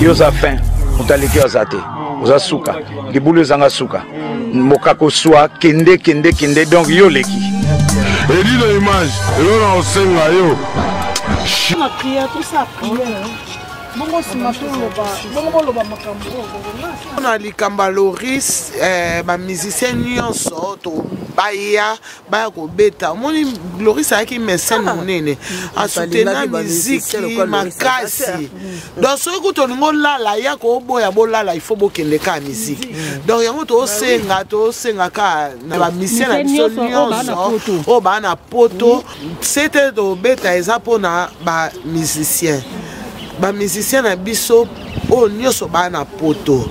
yoza fin mutaleki azate oza suka libulu ezanga suka mokako swa kende donc yo leki edi na image elo na osenga yo na prière tout ça prière bongo sima bongo loba makambo on a likamba Loris ba musicien nyonso to baya ko beta moni Loris aki mécène monene a soutenir musique makasi donc ce que to ngo lala ya ko boya bolala il faut bokende ka musique donc yango to senga ka na ba musicien na biso nyonso o ba na poto c'était to beta ezapo na ba musicien. Ba musicien na biso o nyoso ba na poto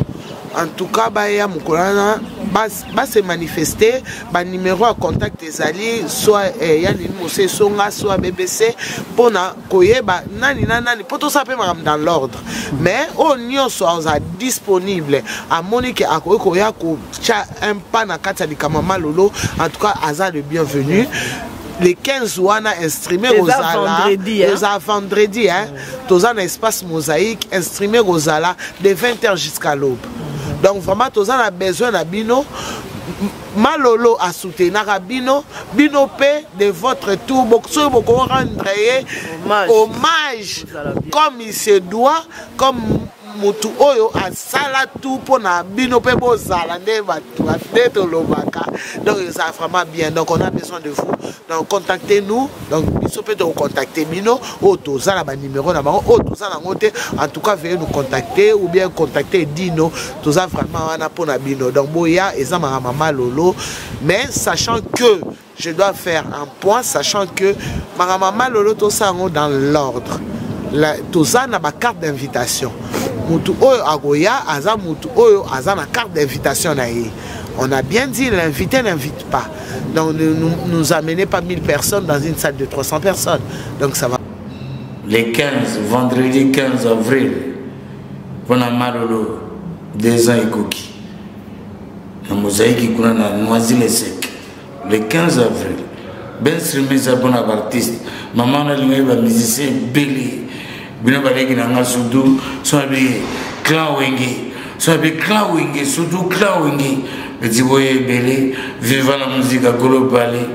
en tout cas ba ya mukolana ba se manifester ba numéro à contact ezali soit ya ni mose songa soit BBC pona koyeba nani poto ça peut dans l'ordre mais o nyoso a disponible à Monique a koya ko cha un pas na kata di Kamama Lolo en tout cas aza le bienvenu. Les 15 wana instrument Rosala, vendredi, hein, tous un espace mosaïque, instrument Rosala de 20h jusqu'à l'aube. Donc vraiment, tous a besoin de Bino, Malolo a soutenir Bino, Bino P de votre tour, beaucoup rendre hommage comme il se doit, comme mutu oyo asala tout pour na bino pe bozala nde batu ateto lobaka donc ça vraiment bien donc on a besoin de vous donc contactez-nous donc biso peut vous contacter bino o tozala ba numéro na bango o tozala ngote en tout cas veuillez nous contacter ou bien contacter Dino toza vraiment wana pour na bino donc boya eza Mama Lolo mais sachant que je dois faire un point sachant que Mama Lolo to ça dans l'ordre toza na ba carte d'invitation. Mutu oyo agoya aza mutu oyo aza na carte d'invitation na ye. On a bien dit l'invité n'invite pas. Donc ne nous amenez pas 1000 personnes dans une salle de 300 personnes. Donc ça va. Les 15, vendredi 15 avril, pour na Malolo, 2 ans et cookie. Na mosaïque kuna na Noisy-le-Sec. Le 15 avril, ben streamé ça pour artiste. Maman na linga ba musicien belé. Bino baleki na nga sudu so abi clan wenge surtout clan wenge eti boye belé viva la musique globale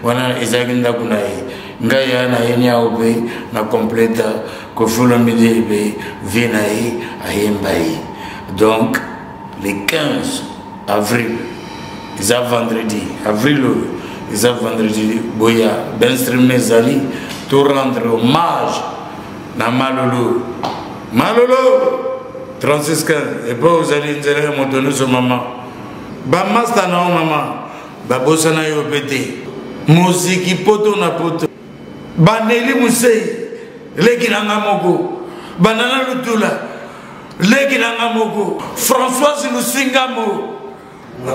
wana ezaki ndako na ye ngai ya na ye nya obe na completa ko fula midi be vina ye ayemba ye donc le 15 avril c'est vendredi boya ben streamer zali to rendre hommage na Malolo 36 et pas vous allez dire mon donner sur maman ba master na maman ba bossa na yo pété musique poto na poto baneli musei leki na ngamoko banana lutula leki na ngamoko Françoise Lusingamo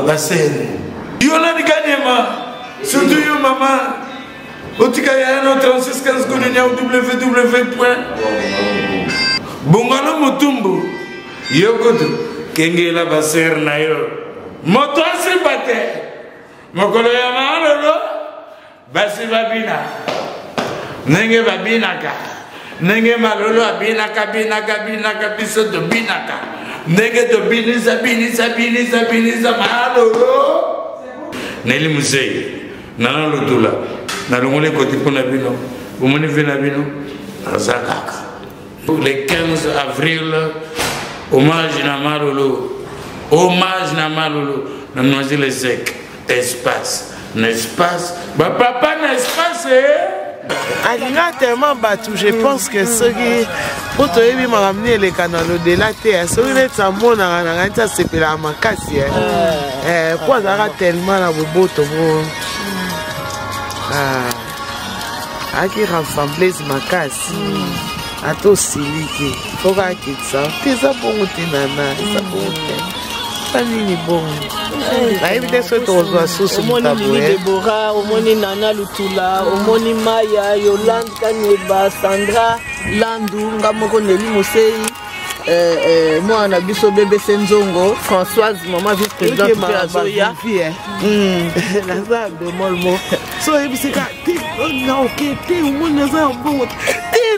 la scène yona dikanyema surtout yo maman Otika ya no 36 15 konya www. Bungalo mutumbu yokoto kengela baser na yo moto asibate mokolo ya Malolo basi babina nenge babinaka nenge Malolo abinaka biso to binaka nenge to binisa Malolo neli musei nana lutula na longole côté pour la bino vous m'en venez la bino azakaka le 15 avril hommage na Malolo na Noisy-le-Sec espace ba papa na espace alinga tellement battu je pense que ce qui pour te yebi m'a ramené les canaux de la terre ce qui est ça mon na nganta sepela makasi quoi ça tellement na boboto bo aki rassembler makasi ato siliki foka kitsa teza bongo tinana eza bongo tanini bongo na éviter ce tozo susu omoni Deborah omoni Nana Lutula omoni Maya Yolande Kanyeba Sandra Landu ngamoko Neli Mosei moi na biso BBC Nzongo Françoise maman vice-présidente de Azoya la salle de Molmo so ebisika ti na ok ti umona za bongo ti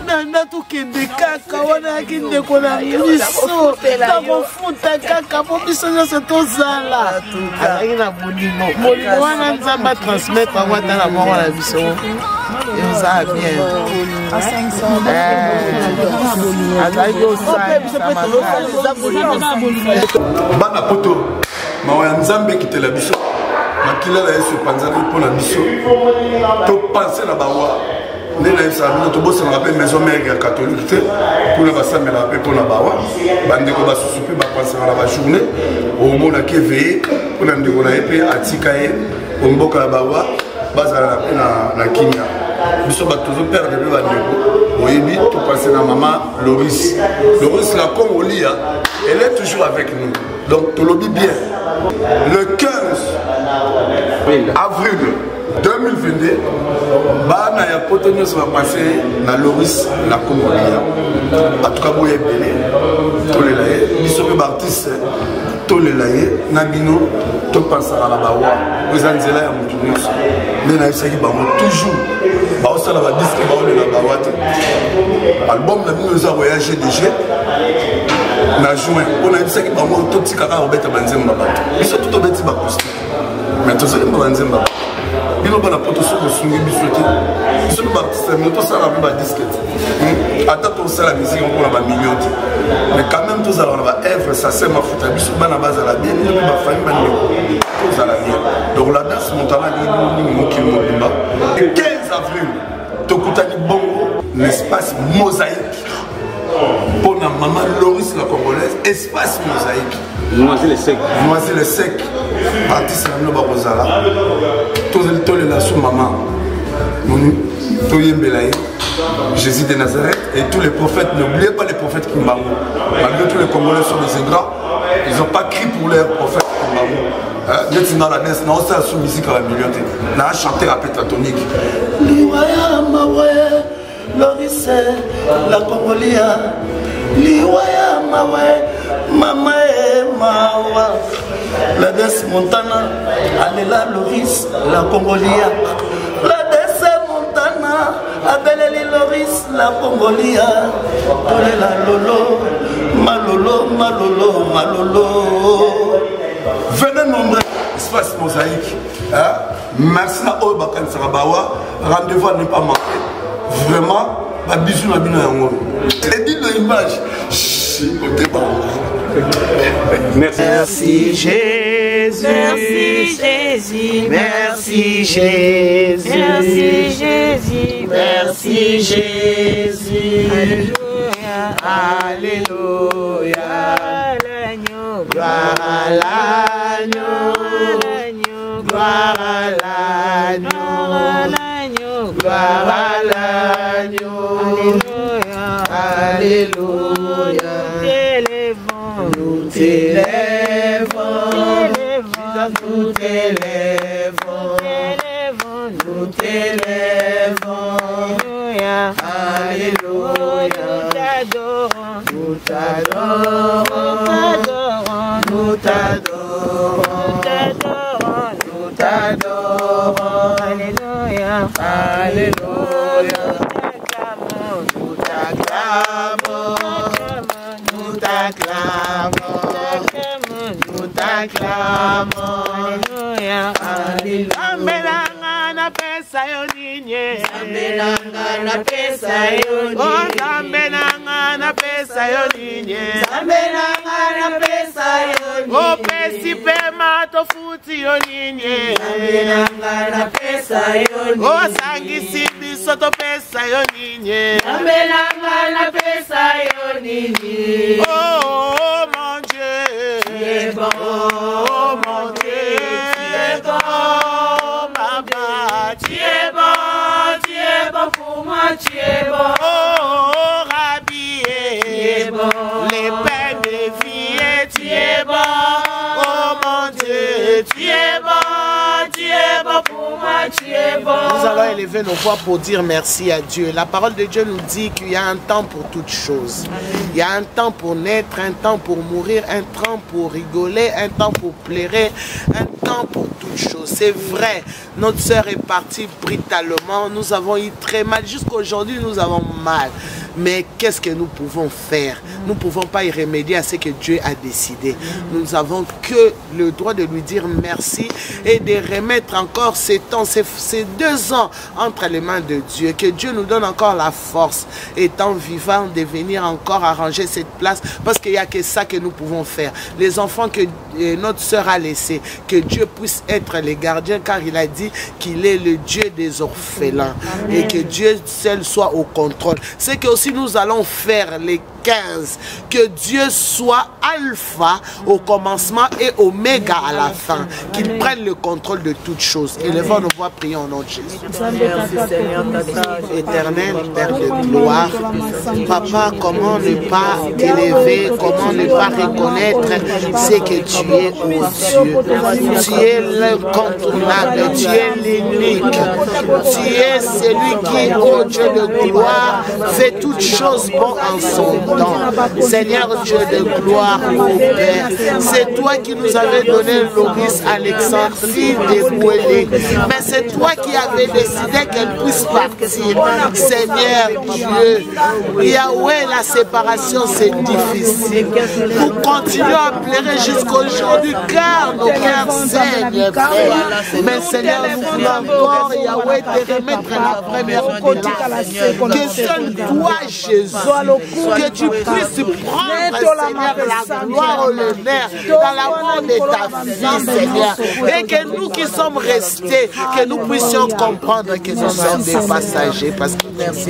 nana tokende kaka wana yaki ndeko na biso nakofuta kaka po biso nyonso tozala azalaki na molimo wana nzambe atransmettre yango ata na moko na biso eza bien azalaki bana poto mawa ya nzambe ekitela biso makila na yesu epanzani mpo na biso topense na bawa nde nayebisaka bino tobosanaka mpe maison mère ya catholique te mpona basamelaka mpe mpona bawa bandeko basusu mpe bapensaka na bajournée omonaki eveye mpona ndeko na ye mpe atika ye omboka ya bawa bazala mpe na kimia biso bato tozoperdre mpe bandeko oyebi topense na mama Loris la Congolia elle est toujours avec nous donc tolobi bien le 15 avril 2022 bana ya poto nyonso bapasse na Loris la Congolia atuka boye ebele tolela ye biso mpe baartiste tolela ye na bino topansaka na bawa eza nzela ya motu nyonso nde nayebisaki bango toujours baosala badiske baolela bawa te album na bino eza voyage dg na juin mpo nayebisaki bango totikaka kobeta banzemba bato biso to tobeti bacoustique mais tozolemba banzemba bato bino bana poto soki osungi biso te biso mpe baartiste mino tosala mpe badiske te ata tosala misiki mpona bamillion te mais quand même tozalaka na baevre sase mafuta biso bana bazala bien bino mpe bafamille bandeko tozala bien donc la danse montana alingi mokili mobimba 15 avril tokutani bongo l'espace mosaïque pour la maman Loris la Congolaise, espace mosaïque. Noisy-le Sec. Artiste la Mino Barozala. Tous les là sous maman. Jésus de Nazareth et tous les prophètes. N'oubliez pas les prophètes Kimbango. Malgré tous les Congolais sont des ingrats, ils n'ont pas crié pour leurs prophètes Kimbango. Maintenant la danse, non, c'est sous musique à la million. On a chanté à pétatonique. Loris la Congolia liwaya mawe mama mawa la danse montana alela Loris la Congolia la danse montana abeleli Loris la Congolia tolela lolo malolo malolo malolo venez nombreux espace mosaïque merci à eux bakanisaka bawa rendez-vous à ne pas manquer. Vraiment, ma bisou na bino yango. Et dit l'image. Merci Jésus. Merci Jésus. Merci Jésus. Merci Jésus. Merci Jésus. Alléluia. Alléluia. Gloire à l'agneau. Gloire à l'agneau. Gloire à l'agneau. Alléluia. Nous t'élèvons. Nous t'élèvons. Nous t'élèvons. Alléluia. Nous t'adorons. Nous t'adorons. Nous t'adorons. Alléluia. Alléluia. Nous t'acclamons. Nous t'acclamons. Nous t'acclamons. Alléluia. Alléluia. Pesa yo ninye Zambe nanga na pesa yo ninye Oh Zambe nanga na pesa yo ninye Zambe nanga na pesa yo ninye Oh pesi pema to futi yo ninye Zambe nanga na pesa yo ninye Oh sangisi biso to pesa yo ninye Zambe nanga na pesa yo ninye Oh mon Dieu Tu es bon Oh mon Dieu Tu es bon Tu es bon pour moi, tu es bon. Oh, Rabbi, tu es bon. Les peines de vie, tu es bon. Oh mon Dieu, tu es bon pour moi, tu es bon. Nous allons élever nos voix pour dire merci à Dieu. La parole de Dieu nous dit qu'il y a un temps pour toutes choses. Il y a un temps pour naître, un temps pour mourir, un temps pour rigoler, un temps pour pleurer, un temps pour toutes choses. C'est vrai, notre sœur est partie brutalement. Nous avons eu très mal. Jusqu'à aujourd'hui, nous avons mal. Mais qu'est-ce que nous pouvons faire? Nous ne pouvons pas y remédier à ce que Dieu a décidé. Nous avons que le droit de lui dire merci et de remettre encore ces temps, ces 2 ans entre les mains de Dieu. Que Dieu nous donne encore la force, étant vivant, de venir encore arranger cette place. Parce qu'il n'y a que ça que nous pouvons faire. Les enfants que notre sœur a laissés, que Dieu puisse être les gardiens, car il a dit qu'il est le Dieu des orphelins. Amen. Et que Dieu seul soit au contrôle. C'est que aussi nous allons faire les 15. Que Dieu soit alpha au commencement et oméga à la fin. Qu'il prenne le contrôle de toutes choses. Élevons nos voix, prions au nom de Jésus. Éternel, Père de gloire, Papa, comment ne pas t'élever, comment ne pas reconnaître ce que tu es, oh Dieu. Tu es l'incontournable, tu es l'unique. Tu es celui qui, oh Dieu de gloire, fait toutes choses bon en son temps. Seigneur Dieu de gloire, mon Père, c'est toi qui nous avais donné Loris Alexandre, fille de Bouélé. Mais c'est toi qui avais décidé qu'elle puisse partir. Seigneur Dieu, Yahweh, la séparation c'est difficile. Nous continuons à pleurer jusqu'aujourd'hui car nos cœurs saignent, Père. Mais Seigneur, nous voulons encore, Yahweh, te remettre la première place. Que seul toi, Jésus, que tu puisses prendre, Seigneur, la gloire, l'honneur dans l'amour de ta fille, Seigneur. Et que nous qui sommes restés, que nous puissions comprendre que nous sommes des passagers. Parce que merci.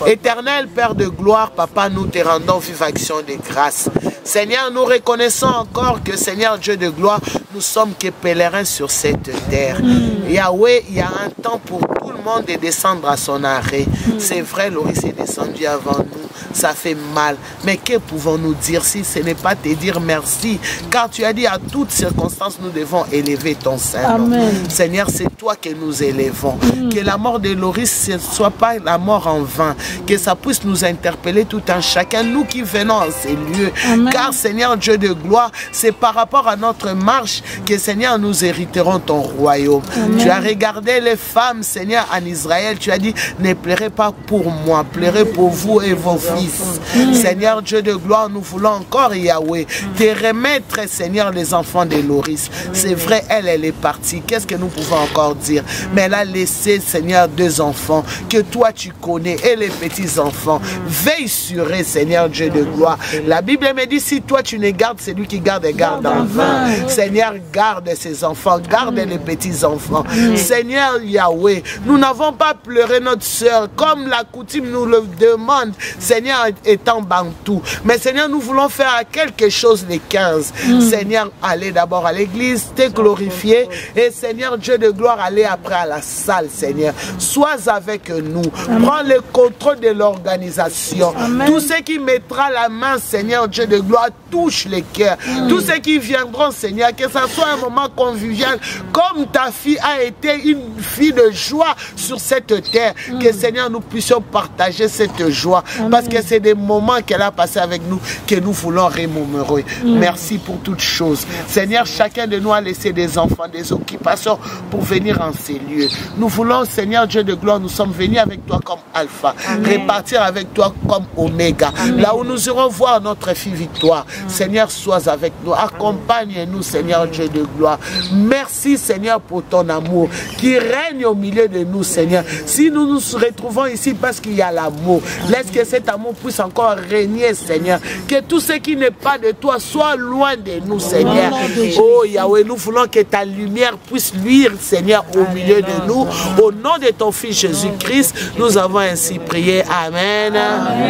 Éternel Père de gloire, Papa, nous te rendons vive action de grâce. Seigneur, nous reconnaissons encore que, Seigneur Dieu de gloire, nous sommes que pèlerins sur cette terre. Yahweh, il y a un temps pour tout le monde de descendre à son arrêt. C'est vrai, Loris est descendu avant nous. Ça fait mal. Mais que pouvons-nous dire si ce n'est pas te dire merci? Car tu as dit à toutes circonstances, nous devons élever ton Saint-Nom. Seigneur, c'est toi que nous élevons. Que la mort de Loris ne soit pas la mort en vain. Que ça puisse nous interpeller tout un chacun, nous qui venons en ces lieux. Amen. Car Seigneur Dieu de gloire, c'est par rapport à notre marche que Seigneur nous hériterons ton royaume. Amen. Tu as regardé les femmes, Seigneur, en Israël. Tu as dit, ne pleurez pas pour moi, pleurez pour vous et vos fils. Seigneur Dieu de gloire, nous voulons encore, Yahweh, te remettre, Seigneur, les enfants de Loris. C'est vrai, elle est partie. Qu'est-ce que nous pouvons encore dire? Mais elle a laissé, Seigneur, 2 enfants que toi tu connais et les petits enfants. Veille sur eux, Seigneur Dieu de gloire. La Bible me dit, si toi tu ne gardes, c'est lui qui garde et garde en vain. Seigneur, garde ses enfants, garde les petits enfants. Seigneur Yahweh, nous n'avons pas pleuré notre soeur comme la coutume nous le demande, Seigneur, étant bantou. Mais Seigneur, nous voulons faire quelque chose les 15. Seigneur, allez d'abord à l'église, te glorifier. Et Seigneur Dieu de gloire, allez après à la salle, Seigneur. Sois avec nous. Prends le contrôle de l'organisation. Tout ce qui mettra la main, Seigneur Dieu de gloire, touche les cœurs. Tous ceux qui viendront, Seigneur, que ça soit un moment convivial, comme ta fille a été une fille de joie sur cette terre. Que Seigneur, nous puissions partager cette joie. Parce que c'est des moments qu'elle a passés avec nous que nous voulons remémorer. Merci pour toutes choses. Seigneur, chacun de nous a laissé des enfants, des occupations pour venir en ces lieux. Nous voulons, Seigneur Dieu de gloire, nous sommes venus avec toi comme Alpha, repartir avec toi comme Oméga. Là où nous irons voir notre fille Victoire. Seigneur, sois avec nous. Accompagne-nous, Seigneur Dieu de gloire. Merci, Seigneur, pour ton amour qui règne au milieu de nous, Seigneur. Si nous nous retrouvons ici parce qu'il y a l'amour, laisse que cet amour puisse encore régner, Seigneur. Que tout ce qui n'est pas de toi soit loin de nous, Seigneur. Oh Yahweh, nous voulons que ta lumière puisse luire, Seigneur, au milieu de nous. Au nom de ton Fils Jésus-Christ, nous avons ainsi prié. Amen. Amen.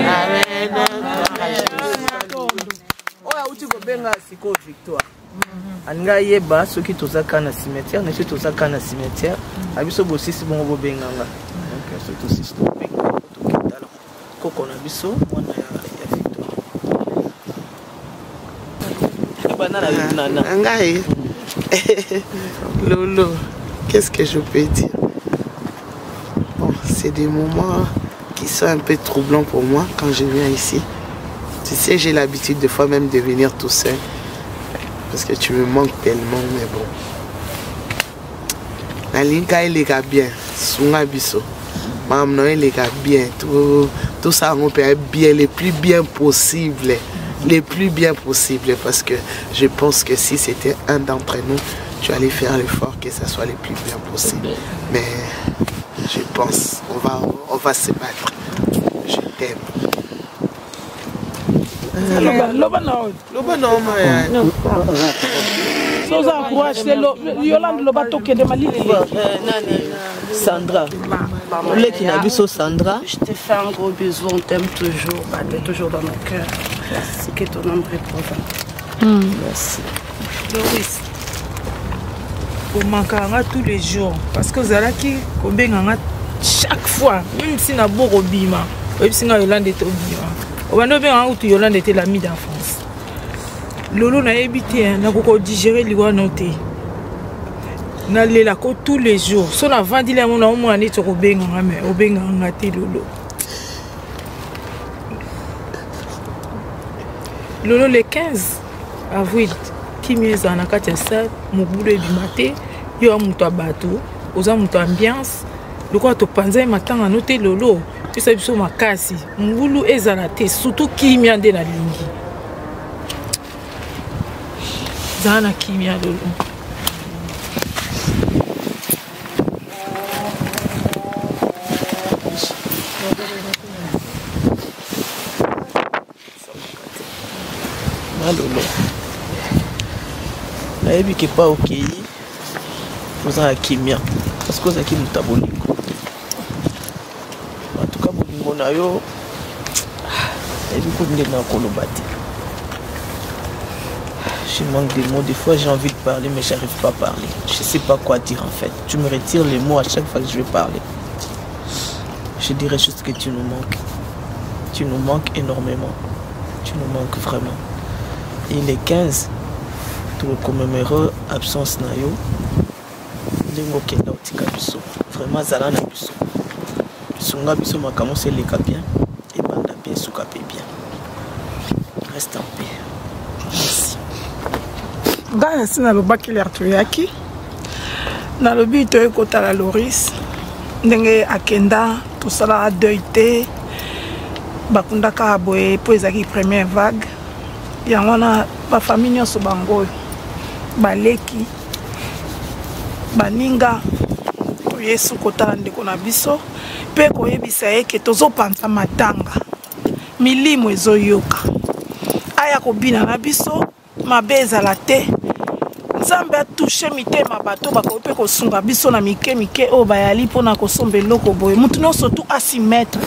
anga yeba soki tozaka na cimetière na soki tozaka na cimetière abiso bosisi bongo bobenganga donc soki tosisi tobenga tokitala koko na biso mwana ya Victor. Lolo, qu'est-ce que je peux dire? c'est des moments qui sont un peu troublants pour moi quand je viens ici. Tu sais, j'ai l'habitude de fois même de venir tout seul. Parce que tu me manques tellement, mais bon. La linka est les gars bien. Sunga biso. Maman est les gars bien. Tout ça, on peut être bien, le plus bien possible. Le plus bien possible. Parce que je pense que si c'était un d'entre nous, tu allais faire l'effort que ça soit le plus bien possible. Mais je pense, on va se battre. Je t'aime. Loba non, Yolande Loba toke de Mali. Sandra. Sandra. Je te fais un gros bisou, on t'aime toujours. Tu es toujours dans mon cœur. Merci que ton âme repose. Merci. Loris. Vous manquez tous les jours. Parce que vous allez qui chaque fois. Même si vous avez beau robima. Même si vous avez Yolande est obima. Vous avez Yolande était l'ami d'enfance. Lolo n'a habité, n'a pas digéré l'iguane noté. N'a la côte tous les jours. Son avant d'il y a mon amour en est au benga, au benga en gâté Lolo. Lolo le 15 avril, qui m'est en akatia ça, mon boulot du matin, il y a un mouton bateau, aux amours ambiance. Le quoi te pensais matin à noter Lolo, tu sais sur ma casse, mon boulot est à la tête, surtout qui m'y a de la ligne. Zana kimia Lolo. Lolo. Nayebi ke pas ok. Vous avez kimia parce que ça qui nous tabolingo. En tout cas bolingo na yo. Nayebi ko ndena kolobati. Je manque des mots, des fois j'ai envie de parler mais j'arrive pas à parler. Je sais pas quoi dire en fait. Tu me retires les mots à chaque fois que je vais parler. Je dirais juste que tu nous manques. Tu nous manques énormément. Tu nous manques vraiment. Et les 15, tu commémorer l'absence na yo. Lengo kenda otika biso. Vraiment zala na biso. Sunga biso makamo c'est les bien et banda bien soukape bien. Reste en paix. Merci. Dans si nalobaki lertoyaki nalobi toye kotala Loris ndenge akenda tosala deuil te bakundaka boye po ezaki première vague yango na ba famille nyonso bango baleki baninga toyesu kotala ndeko na biso pe koyebisa eke tozopanza matanga milimo ezoyoka aya kobina na biso mabe ezala te Nzambe a touché mitema bato bakope kosunga biso na mike o bayali pona kosombe loko boye mutu no surtout asimetre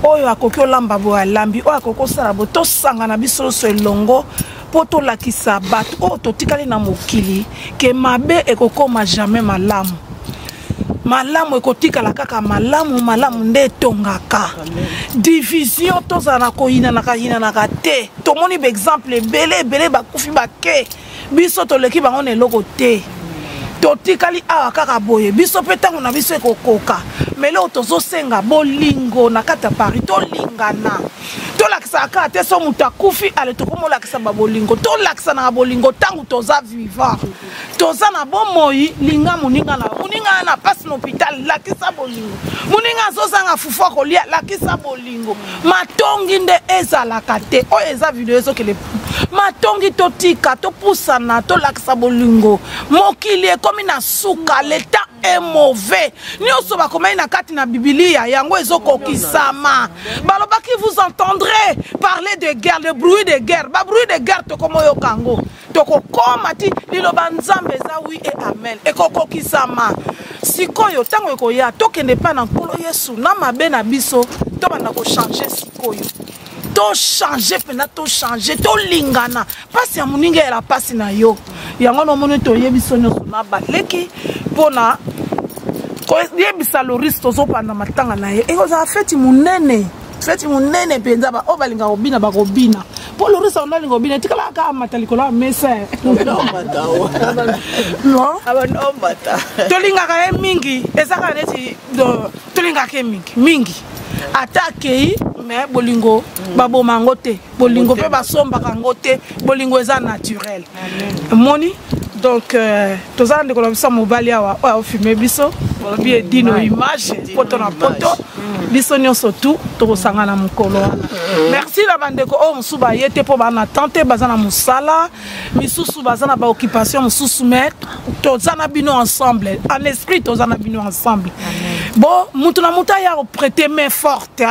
oyo akoki olamba boye alambi oyo akoko sala bo to sanga na biso so elongo poto lakisa bato o totikali na mokili ke mabe ekokoma jamais malamu malamu ekotikala kaka malamu nde tongaka division tozana koyina na kayina na kate tomoni ba exemple belé bakufi bake biso toleki bango ne loko te totikali awa kaka boye biso petango na biso ekokoka melo tozosenga bolingo na kata Paris tolingana tolakisa kaka te so muta kufi ale tokomolakisa babolingo tolakisa na bolingo tangu toza vivant toza na bomoi linga muninga na passe na hôpital lakisa bolingo muninga zozanga fufu kolia lakisa bolingo matongi nde ezalaka te o eza video ezokele matongi totika topusana tolakisa bolingo mokili ekomi na suka l'état est mauvais nyonso bakomai na kati na Biblia yango ezokokisama balobaki vous entendrez parler de guerre, le bruit de guerre ba bruit de guerre tokomoyo kango tokokoma ti liloba Nzambe eza oui et amen ekokokisama sikoyo tango ekoya tokende pa na nkolo Yesu na mabe na biso to bana ko changer sikoyo to changer pena to changer to lingana pasi ya muninga ya la pasi na yo yango no moni to yebiso nyonso na baleki pona ko yebisa Loris tozo panda matanga na ye ekoza feti munene penza ba obalinga obina bakobina Paul Loris on a lingo bine tikala ka matalikolo mese non mata non non mata tolinga ka mingi ezaka neti tolinga ke mingi attaquer mais bolingo babo mangote bolingo pe basomba kangote bolingo eza naturel moni donc tozana de kolomisa mobali awa o filmer biso bien dino image poto na poto biso nyonso tout tokosangana mokolo wana merci la bandeko o musuba yete po bana tante bazana musala misusu bazana ba occupation mususu mais tozana bino ensemble en esprit tozana bino ensemble bon mutu na muta ya prêter main forte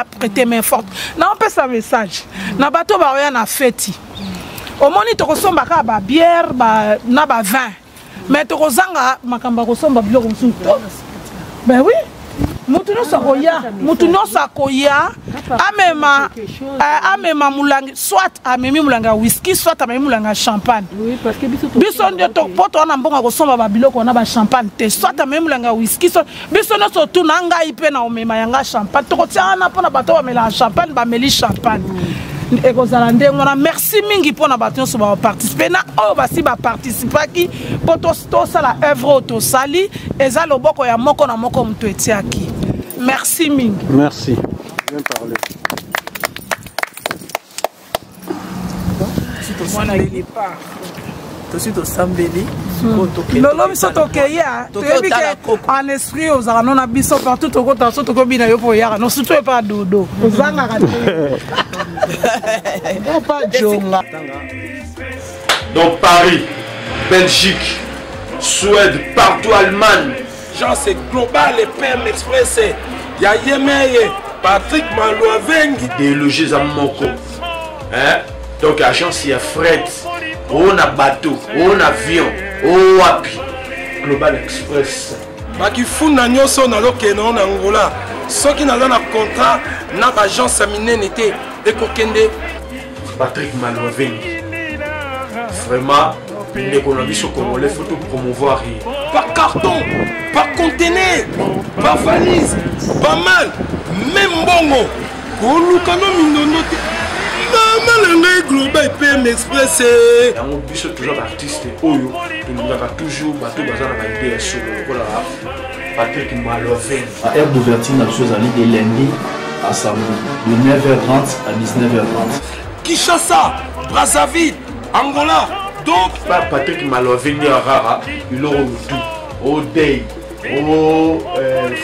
na on peut ça message na bato ba oya na feti omoni tokosomba ka ba bière na ba vin mais tokozanga makamba kosomba biloko mususu ben oui mutu no sakoya amema mulangi soit amemi mulanga whisky soit amemi mulanga champagne biso ndio poto wana mbonga kosomba ba biloko na ba champagne te soit amemi mulanga whisky soit biso no surtout na ngai pe na omema yanga champagne tokotiana pona bato ba mela champagne ba meli champagne ekozala ndenge wana merci mingi mpona bato nyonso baparticipe na oyo basi baparticipaki mpo tosala œuvre oyo tosali eza loboko ya moko na moko moto etiaki merci mingi merci bien parlé tosi tosambeli lolo biso tokeya toyebi ke en esprit ozala no na biso partout tokota so tokobina yo po yaka no surtout epa dodo ozangaka te donc Paris, Belgique, Suède, partout Allemagne. Genre c'est global et PM Express. Ya Yemeye, Patrick Malouavengi. Déloger à Moko. Hein? Donc agence il y a fret. On a bateau, on a avion, on a Global Express. Baki funa nyoso na lokeno na Angola. Soki na na contrat na agence minene te ekokende Patrick Malouavengi. Vraiment, l'économie sur Congolais, il faut tout promouvoir. Par carton, par conteneur, par valise, pas mal, même bongo. Kolukano mindono te. Maman global PM Express. On dit toujours artiste Oyo, nous avons toujours bateau bazar na idée sur le Patrick Malouavengi. À heure d'ouverture, la chose allait de lundi à samedi, de 9h30 à 19h30. Kinshasa, Brazzaville, Angola. Donc, Patrick Malouavengi à Rara, il aura tout. Au Day, au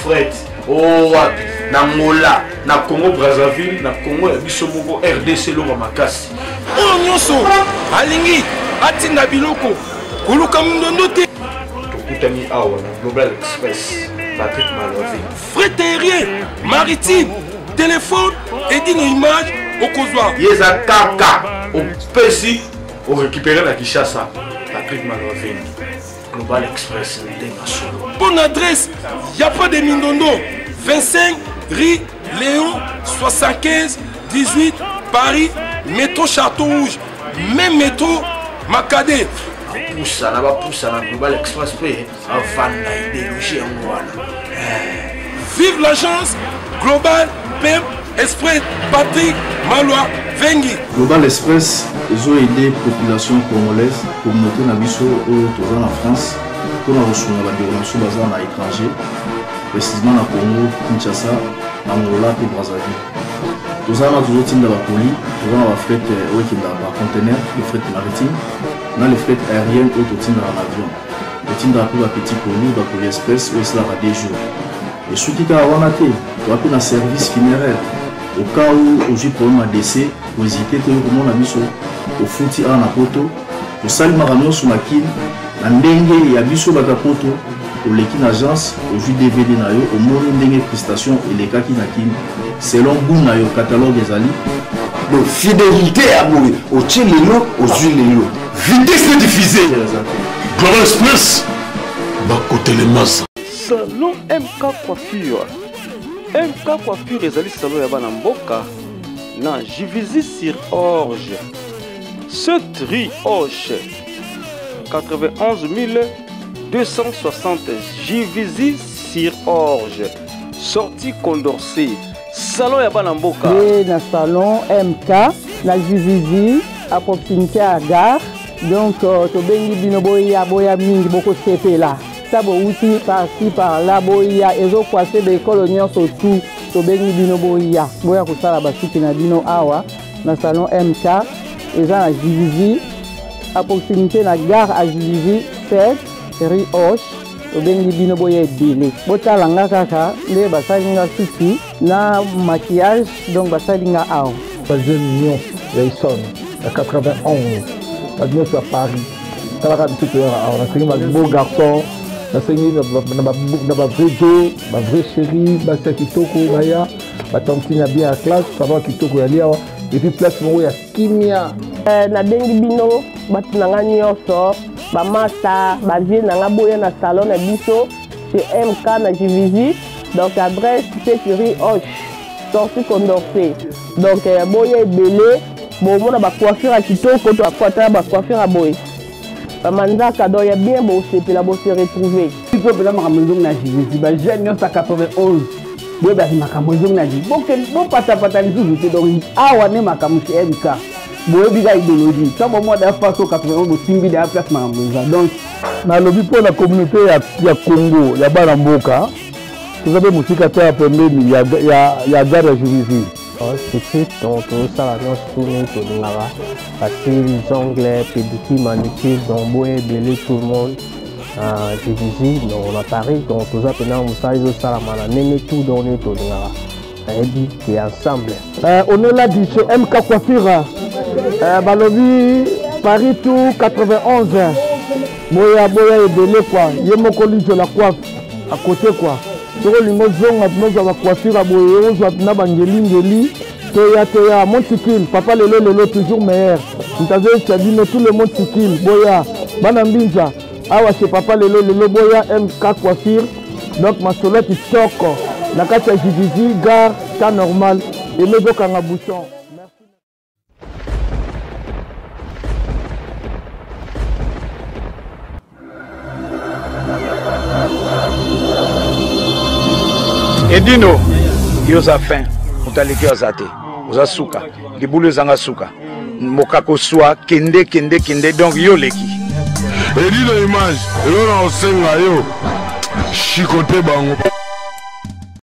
Fred, au Wapi, na Angola, na Congo Brazzaville, na Congo Bisomoko, RDC Loma Makasi. Oh Nyoso, Alingi, Atina Biloko, Koluka Mundono te. Tokutani Awa, Global Express, Patrick Malouavengi. Fret aérien, maritime, téléphone, et d'une image au Kozwa. Yeza Kaka, au Pessi. On récupère la Kinshasa, Patrick Malouavengi, Global Express, bonne adresse, il n'y a pas de Mindondo, 25 rue Léon, 75 18 Paris, métro Château Rouge, même métro Macadé. Poussa, na ba poussa na Global Express pe avant na idéologie ngwana. Vive l'agence Global PM Express Patrick Malouavengi. Global Express, ils ont aidé la population congolaise, communauté Nabiso en France, pour la reçu la déroulation basée à l'étranger, précisément à Congo, Kinshasa, Angola et Brazzaville. Nous avons toujours été dans la colis, nous avons fait un conteneur, le fret maritime, dans les fret aériennes ou tout dans l'avion. Nous avons fait un petit colis, dans le Express, où c'est là à des jours. Et ce qui est à Wanate, nous avons fait un service funéraire. Au cas où j'ai problème à décès, vous hésitez comment on a mis au fouti à Napoto, au Salimaranon sur la kin, la Ndenge et à Bisso Bagapoto, au Lekin Agence, au jus DVD Nayo, au Mono Ndenge Prestation et les Kaki Nakin, selon Bounayo catalogue des Ali. Donc fidélité à mourir, au Tchelilo, aux huiles. Vitesse de diffuser. Global Express, bas côté les masses. Salon MK Coiffure. MK Coiffure ezali salon ya bana mboka na Jivizi sur Orge 7 rue Hoche 91 260 Jivizi sur Orge sortie Condorcet salon ya bana mboka na salon MK na Jivizi à proximité à gare. Donc, tobengi bino boya mingi boko sepe là. Ça outil par-ci par-là boya ezo kwase de coloniens surtout tobengi bino boya kusala basuki na bino awa na salon MK eza na Jivizi à proximité na gare à Jivizi 7 rue Hoche tobengi bino boya ebele botala nga kaka nde basalinga suki na maquillage donc basalinga awa jeune union ya Ison à 91 à Paris talaka bitu on a beau garçon na vrai jo ba vrai chéri ba kitoko baya ba tantina bien à classe savoir kitoko ya liawa et puis place mo ya kimia na bengi bino batunanga nyonso ba masa ba vie nanga boya na salon na biso c'est MK na Jivizi donc adresse sécurité Hoche sortie Condorcet donc boya ebele bon mona ba coiffure à kitoko to apota ba coiffure à boy Manzaka doit y bien bosser pour la bosser retrouver. Il faut que la maison na Jivizi ba jeune 91. Boy ba makambo na Jivizi. Bon pata ni tout donc awa ne makambo chez MK. Boy biga idéologie. Ça bon moi da façon 91 bo simbi da place makambo. Donc na lobby pour la communauté ya Congo, ya bana mboka. Vous avez musika ta pembeni ya gare ya Jivizi. C'est donc ça la tourner sur le nara facile jongle pédicure manucure donc boye belé tout le monde Jivizi donc on a Paris donc tout ça pendant ça ils ont ça la mana même tout donner tout le nara et dit qui ensemble on est là du chez MK Coiffure balobi Paris tout 91 boya et belé quoi yemoko lijo la coiffe à côté quoi soko lingo zonga tunoza ba coiffure boye ozwa na bangeli toya montikil papa lelo toujours meilleur ntazo chabino tout le monde tikil boya bana mbinza awa chez papa lelo boya MK Coiffure donc ma solette stock na kati ya Jivizi gare ta normal et mezo kanga bouchon. Edino yoza fin utaliki azate oza suka libulu ezanga suka mokako swa kende donc yo leki Edino image elona osenga yo chikote bango